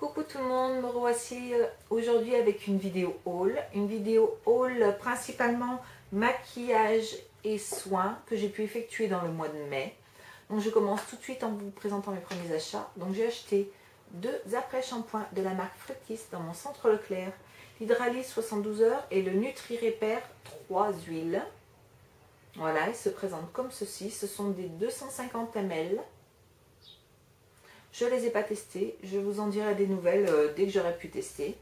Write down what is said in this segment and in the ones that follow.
Coucou tout le monde, me revoici aujourd'hui avec une vidéo haul. Une vidéo haul principalement maquillage et soins que j'ai pu effectuer dans le mois de mai. Donc je commence tout de suite en vous présentant mes premiers achats. Donc j'ai acheté deux après-shampoings de la marque Fructis dans mon centre Leclerc. L'Hydralis 72 heures et le Nutri Repair 3 huiles. Voilà, ils se présentent comme ceci. Ce sont des 250 ml. Je ne les ai pas testés, je vous en dirai des nouvelles dès que j'aurai pu tester.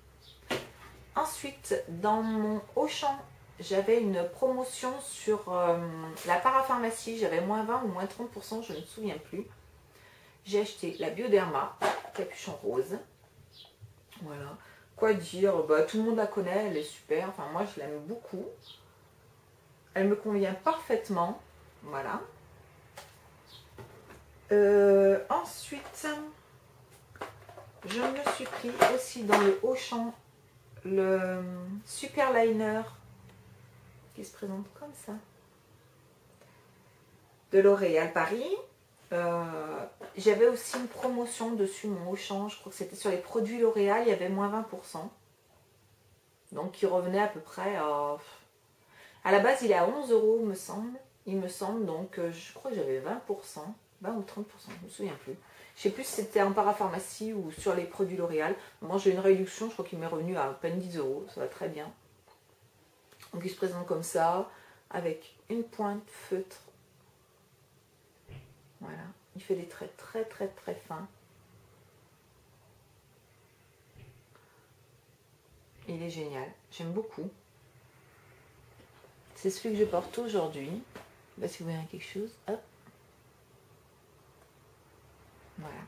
Ensuite, dans mon Auchan, j'avais une promotion sur la parapharmacie, j'avais moins 20 ou moins 30%, je ne me souviens plus. J'ai acheté la Bioderma, capuchon rose. Voilà, quoi dire, bah, tout le monde la connaît, elle est super, enfin moi je l'aime beaucoup. Elle me convient parfaitement, voilà. Ensuite, je me suis pris aussi dans le Auchan le super liner qui se présente comme ça de L'Oréal Paris. J'avais aussi une promotion dessus mon Auchan, je crois que c'était sur les produits L'Oréal, il y avait moins 20%. Donc qui revenait à peu près à la base il est à 11 €, il me semble, donc je crois que j'avais 20%. 20 ou 30%, je ne me souviens plus. Je ne sais plus si c'était en parapharmacie ou sur les produits L'Oréal. Moi j'ai une réduction, je crois qu'il m'est revenu à peine 10 €, ça va très bien. Donc il se présente comme ça, avec une pointe feutre. Voilà, il fait des traits très très très fins. Il est génial, j'aime beaucoup. C'est celui que je porte aujourd'hui. Je sais pas si vous voyez quelque chose. Hop. Voilà.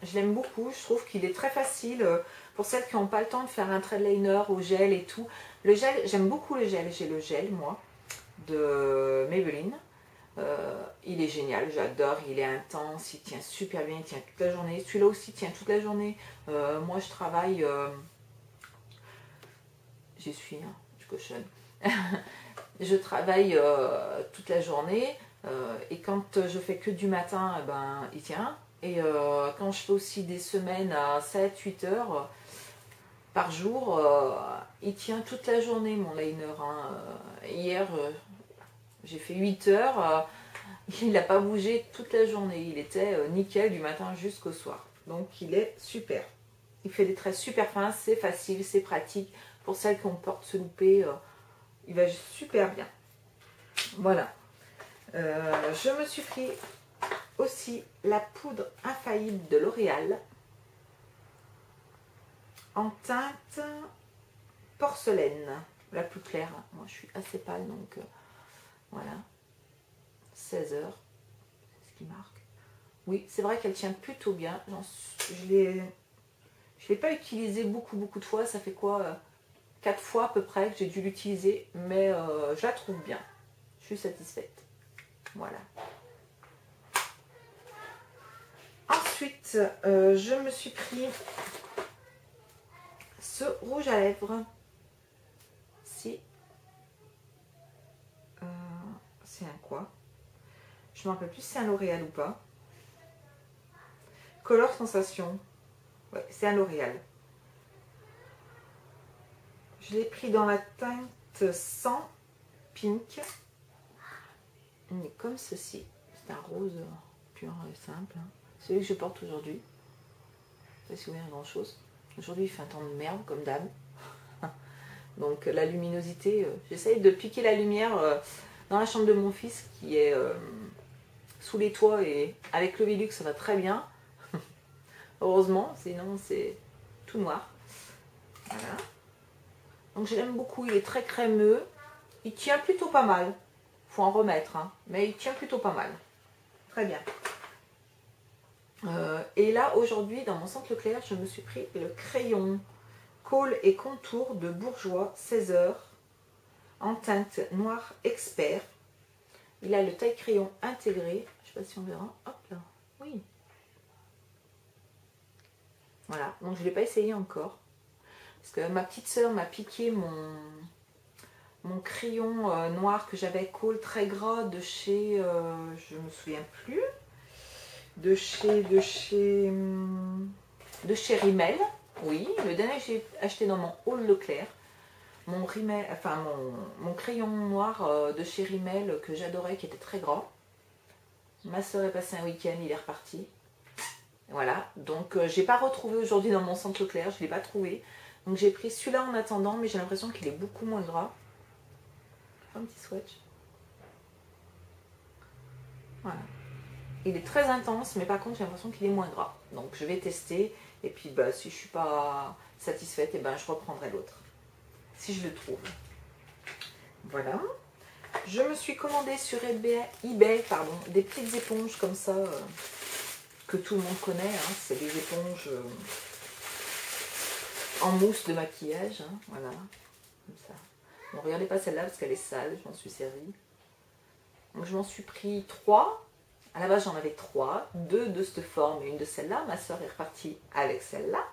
Je l'aime beaucoup, je trouve qu'il est très facile pour celles qui n'ont pas le temps de faire un trait de liner au gel et tout. Le gel, j'aime beaucoup le gel, j'ai le gel moi, de Maybelline. Il est génial, j'adore, il est intense, il tient super bien, il tient toute la journée. Celui-là aussi tient toute la journée. Moi je travaille, j'y suis, hein, je cochonne. Je travaille toute la journée et quand je fais que du matin, eh ben, il tient. Et quand je fais aussi des semaines à 7-8 heures par jour, il tient toute la journée mon liner. Hein. Hier, j'ai fait 8 heures, il n'a pas bougé toute la journée. Il était nickel du matin jusqu'au soir. Donc il est super. Il fait des traits super fins, c'est facile, c'est pratique. Pour celles qui ont peur de se louper, il va super bien. Voilà. Je me suis pris aussi la poudre infaillible de L'Oréal en teinte porcelaine, la plus claire. Moi je suis assez pâle donc voilà. 16 heures, c'est ce qui marque. Oui, c'est vrai qu'elle tient plutôt bien. Je l'ai pas utilisée beaucoup de fois. Ça fait quoi 4 fois à peu près que j'ai dû l'utiliser, mais je la trouve bien. Je suis satisfaite. Voilà. Ensuite, je me suis pris ce rouge à lèvres. C'est un quoi? Je ne me rappelle plus si c'est un L'Oréal ou pas. Color Sensation. Ouais, c'est un L'Oréal. Je l'ai pris dans la teinte 100 pink. Il est comme ceci. C'est un rose pur et simple. Hein. Celui que je porte aujourd'hui. Je ne sais pas si vous voyez grand chose. Aujourd'hui, il fait un temps de merde, comme d'hab. Donc, la luminosité, j'essaye de piquer la lumière dans la chambre de mon fils qui est sous les toits. Et avec le Velux, ça va très bien. Heureusement, sinon, c'est tout noir. Voilà. Donc, je l'aime beaucoup. Il est très crémeux. Il tient plutôt pas mal. Faut en remettre, hein. Mais il tient plutôt pas mal. Très bien. Et là, aujourd'hui, dans mon centre Leclerc, je me suis pris le crayon Col et contour de Bourjois 16 heures en teinte noir expert. Il a le taille crayon intégré. Je ne sais pas si on verra. Hop là. Oui. Voilà. Donc, je ne l'ai pas essayé encore. Parce que ma petite soeur m'a piqué mon crayon noir que j'avais Col très gras de chez, je me souviens plus, de chez Rimmel. Oui, le dernier que j'ai acheté dans mon haul Leclerc. Mon Rimmel, enfin mon crayon noir de chez Rimmel que j'adorais, qui était très grand. Ma soeur est passée un week-end, il est reparti. Voilà, donc j'ai pas retrouvé aujourd'hui dans mon centre Leclerc, je l'ai pas trouvé. Donc j'ai pris celui-là en attendant, mais j'ai l'impression qu'il est beaucoup moins gras. Un petit swatch. Voilà. Il est très intense, mais par contre j'ai l'impression qu'il est moins gras. Donc je vais tester, et puis bah, si je suis pas satisfaite, et ben, je reprendrai l'autre. Si je le trouve. Voilà. Je me suis commandé sur eBay des petites éponges comme ça, que tout le monde connaît. Hein. C'est des éponges en mousse de maquillage. Hein. Voilà, comme ça. Bon, regardez pas celle-là parce qu'elle est sale, je m'en suis servie. Donc je m'en suis pris 3. À la base j'en avais 3, 2 de cette forme et une de celle-là. Ma soeur est repartie avec celle-là.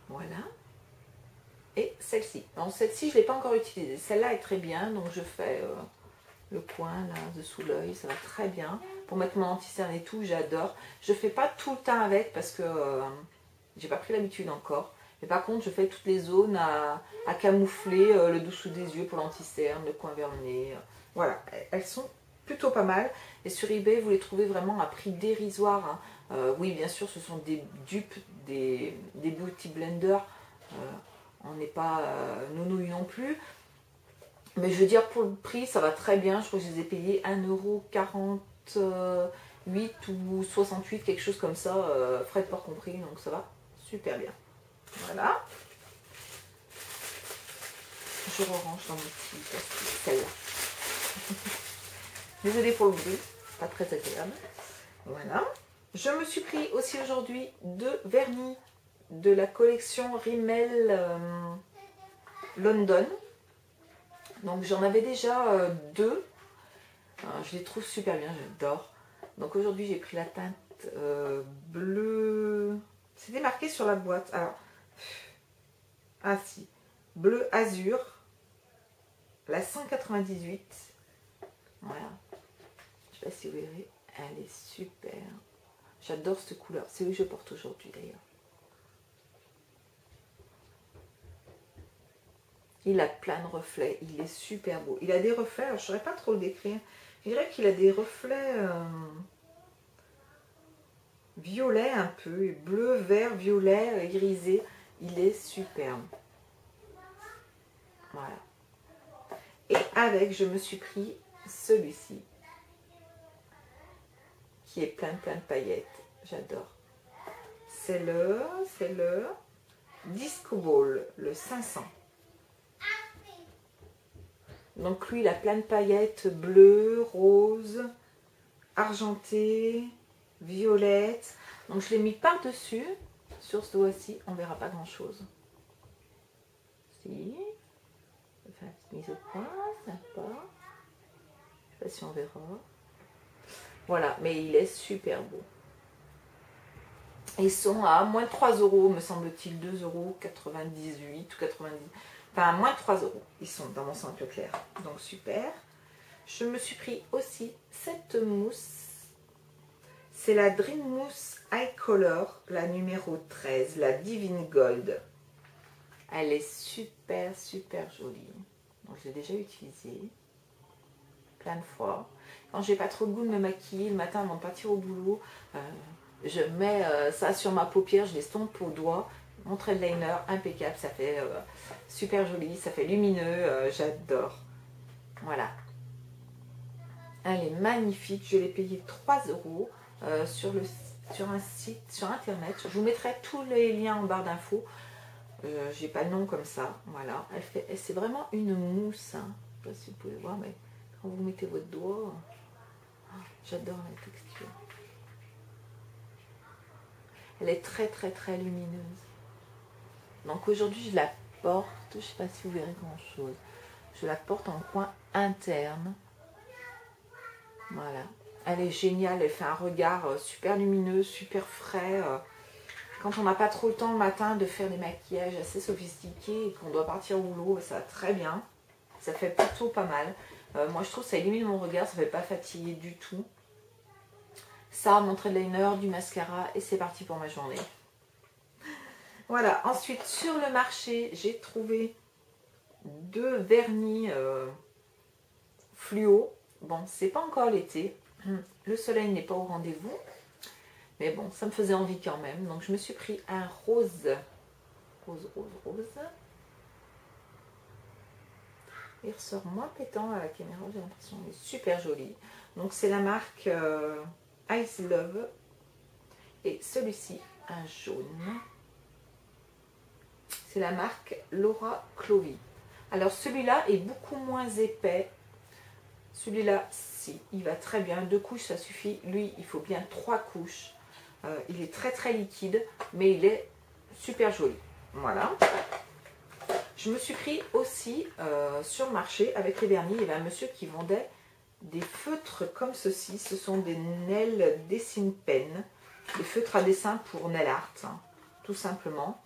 Voilà. Et celle-ci. Alors celle-ci, je ne l'ai pas encore utilisée. Celle-là est très bien, donc je fais le coin là, dessous l'œil, ça va très bien. Pour mettre mon anti-cerne et tout, j'adore. Je ne fais pas tout le temps avec parce que j'ai pas pris l'habitude encore. Mais par contre, je fais toutes les zones à camoufler, le dessous des yeux pour l'anti-cerne, le coin vers le nez. Voilà, elles sont plutôt pas mal. Et sur eBay, vous les trouvez vraiment à prix dérisoire. Hein. Oui, bien sûr, ce sont des dupes, des beauty blenders. On n'est pas nounouille non plus. Mais je veux dire, pour le prix, ça va très bien. Je crois que je les ai payés 1,48 € ou 68, quelque chose comme ça, frais de port compris. Donc ça va super bien. Voilà. Je range dans mon petit plastique, celle-là. Désolée pour le bruit, pas très agréable. Voilà. Je me suis pris aussi aujourd'hui 2 vernis de la collection Rimmel London. Donc j'en avais déjà 2. Je les trouve super bien, j'adore. Donc aujourd'hui j'ai pris la teinte bleu. C'était marqué sur la boîte. Alors, ah si, bleu azur, la 198. Voilà. Je sais pas si vous verrez, elle est super. J'adore cette couleur. C'est où je porte aujourd'hui d'ailleurs. Il a plein de reflets, il est super beau. Il a des reflets, alors je ne saurais pas trop le décrire. Je dirais qu'il a des reflets violets un peu, bleu, vert, violet, irisé. Il est superbe. Voilà. Et avec, je me suis pris celui-ci, qui est plein de paillettes. J'adore. C'est le Disco Ball, le 500. Donc lui, il a plein de paillettes bleues, roses, argentées, violettes. Donc je l'ai mis par-dessus. Sur ce doigt-ci, on ne verra pas grand-chose. Si. Je vais faire une petite mise au point, sympa. Je ne sais pas si on verra. Voilà, mais il est super beau. Ils sont à moins de 3 €, me semble-t-il, 2,98 € ou 90. Enfin, moins de 3 €. Ils sont dans mon centre Leclerc. Donc, super. Je me suis pris aussi cette mousse. C'est la Dream Mousse Eye Color, la numéro 13, la Divine Gold. Elle est super jolie. Donc, je l'ai déjà utilisée plein de fois. Quand j'ai pas trop le goût de me maquiller le matin avant de partir au boulot, je mets ça sur ma paupière, je l'estompe au doigt. Mon trait de liner impeccable, ça fait super joli, ça fait lumineux, j'adore. Voilà. Elle est magnifique, je l'ai payée 3 € sur un site, sur internet. Je vous mettrai tous les liens en barre d'infos. J'ai pas le nom comme ça, voilà. C'est vraiment une mousse, hein. Je sais pas si vous pouvez voir, mais quand vous mettez votre doigt, j'adore la texture. Elle est très lumineuse. Donc aujourd'hui je la porte, je ne sais pas si vous verrez grand chose. Je la porte en coin interne. Voilà. Elle est géniale, elle fait un regard super lumineux, super frais. Quand on n'a pas trop le temps le matin de faire des maquillages assez sophistiqués et qu'on doit partir au boulot, ça va très bien. Ça fait plutôt pas mal. Moi je trouve que ça illumine mon regard, ça ne fait pas fatiguer du tout. Ça, mon trait de liner, du mascara et c'est parti pour ma journée. Voilà, ensuite sur le marché, j'ai trouvé 2 vernis fluo. Bon, c'est pas encore l'été, le soleil n'est pas au rendez-vous, mais bon, ça me faisait envie quand même. Donc je me suis pris un rose. Il ressort moins pétant à la caméra, j'ai l'impression. Il est super joli. Donc c'est la marque Ice Love. Et celui-ci, un jaune. C'est la marque Laura Clovy. Alors celui-là est beaucoup moins épais. Celui-là, si, il va très bien. 2 couches, ça suffit. Lui, il faut bien 3 couches. Il est très très liquide, mais il est super joli. Voilà. Je me suis pris aussi sur le marché avec les vernis. Il y avait un monsieur qui vendait des feutres comme ceci. Ce sont des Nail Dessin Pen. Des feutres à dessin pour nail art, hein, tout simplement.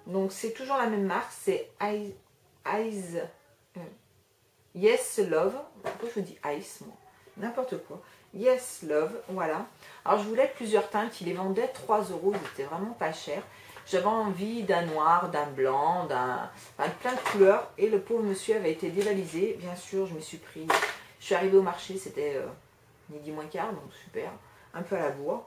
Donc c'est toujours la même marque. C'est Yes Love. Pourquoi je dis Ice, moi? N'importe quoi. Yes Love, voilà. Alors je voulais plusieurs teintes. Il les vendait 3 €. Ils étaient vraiment pas chers. J'avais envie d'un noir, d'un blanc, plein de couleurs. Et le pauvre monsieur avait été dévalisé. Bien sûr, je me suis pris. Je suis arrivée au marché, c'était midi moins quart, donc super. Un peu à la bourre.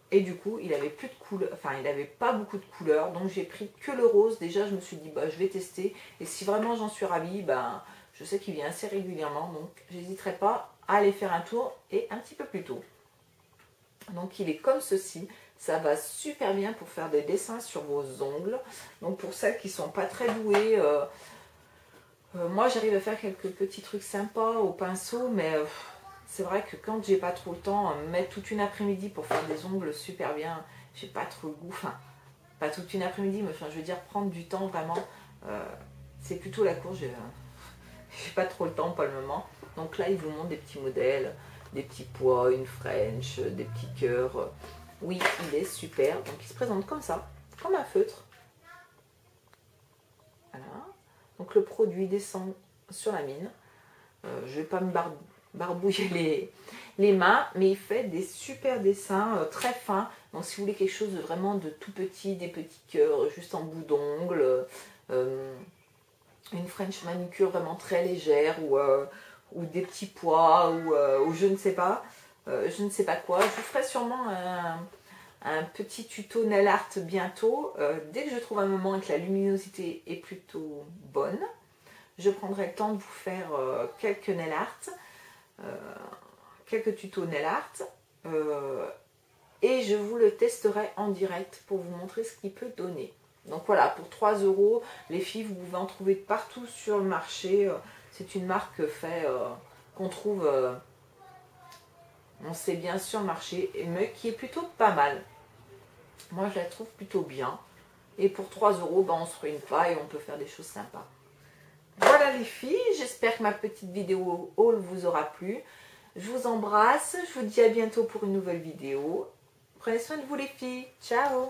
Et du coup, il avait plus de couleurs. Enfin, il n'avait pas beaucoup de couleurs. Donc j'ai pris que le rose. Déjà, je me suis dit, bah, je vais tester. Et si vraiment j'en suis ravie, ben, je sais qu'il vient assez régulièrement. Donc, j'hésiterai pas à aller faire un tour et un petit peu plus tôt. Donc il est comme ceci, ça va super bien pour faire des dessins sur vos ongles. Donc pour celles qui ne sont pas très douées, moi j'arrive à faire quelques petits trucs sympas au pinceau, mais c'est vrai que quand j'ai pas trop le temps, mettre toute une après-midi pour faire des ongles super bien, j'ai pas trop le goût, enfin pas toute une après-midi, mais enfin, je veux dire prendre du temps vraiment, c'est plutôt la course, j'ai pas trop le temps pour le moment. Donc là il vous montre des petits modèles, des petits pois, une French, des petits cœurs. Oui, il est super. Donc il se présente comme ça, comme un feutre. Voilà. Donc le produit descend sur la mine. Je ne vais pas me barbouiller les mains, mais il fait des super dessins très fins. Donc si vous voulez quelque chose de vraiment de tout petit, des petits cœurs juste en bout d'ongle, une French manucure vraiment très légère ou des petits pois ou je ne sais pas. Je ne sais pas quoi. Je vous ferai sûrement un petit tuto nail art bientôt. Dès que je trouve un moment et que la luminosité est plutôt bonne, je prendrai le temps de vous faire quelques nail art, quelques tutos nail art. Et je vous le testerai en direct pour vous montrer ce qu'il peut donner. Donc voilà, pour 3 €, les filles, vous pouvez en trouver partout sur le marché. C'est une marque qu'on trouve... on sait bien sur le marché, mais qui est plutôt pas mal. Moi, je la trouve plutôt bien. Et pour 3 €, ben, on se ruine pas et on peut faire des choses sympas. Voilà les filles, j'espère que ma petite vidéo haul vous aura plu. Je vous embrasse, je vous dis à bientôt pour une nouvelle vidéo. Prenez soin de vous les filles, ciao!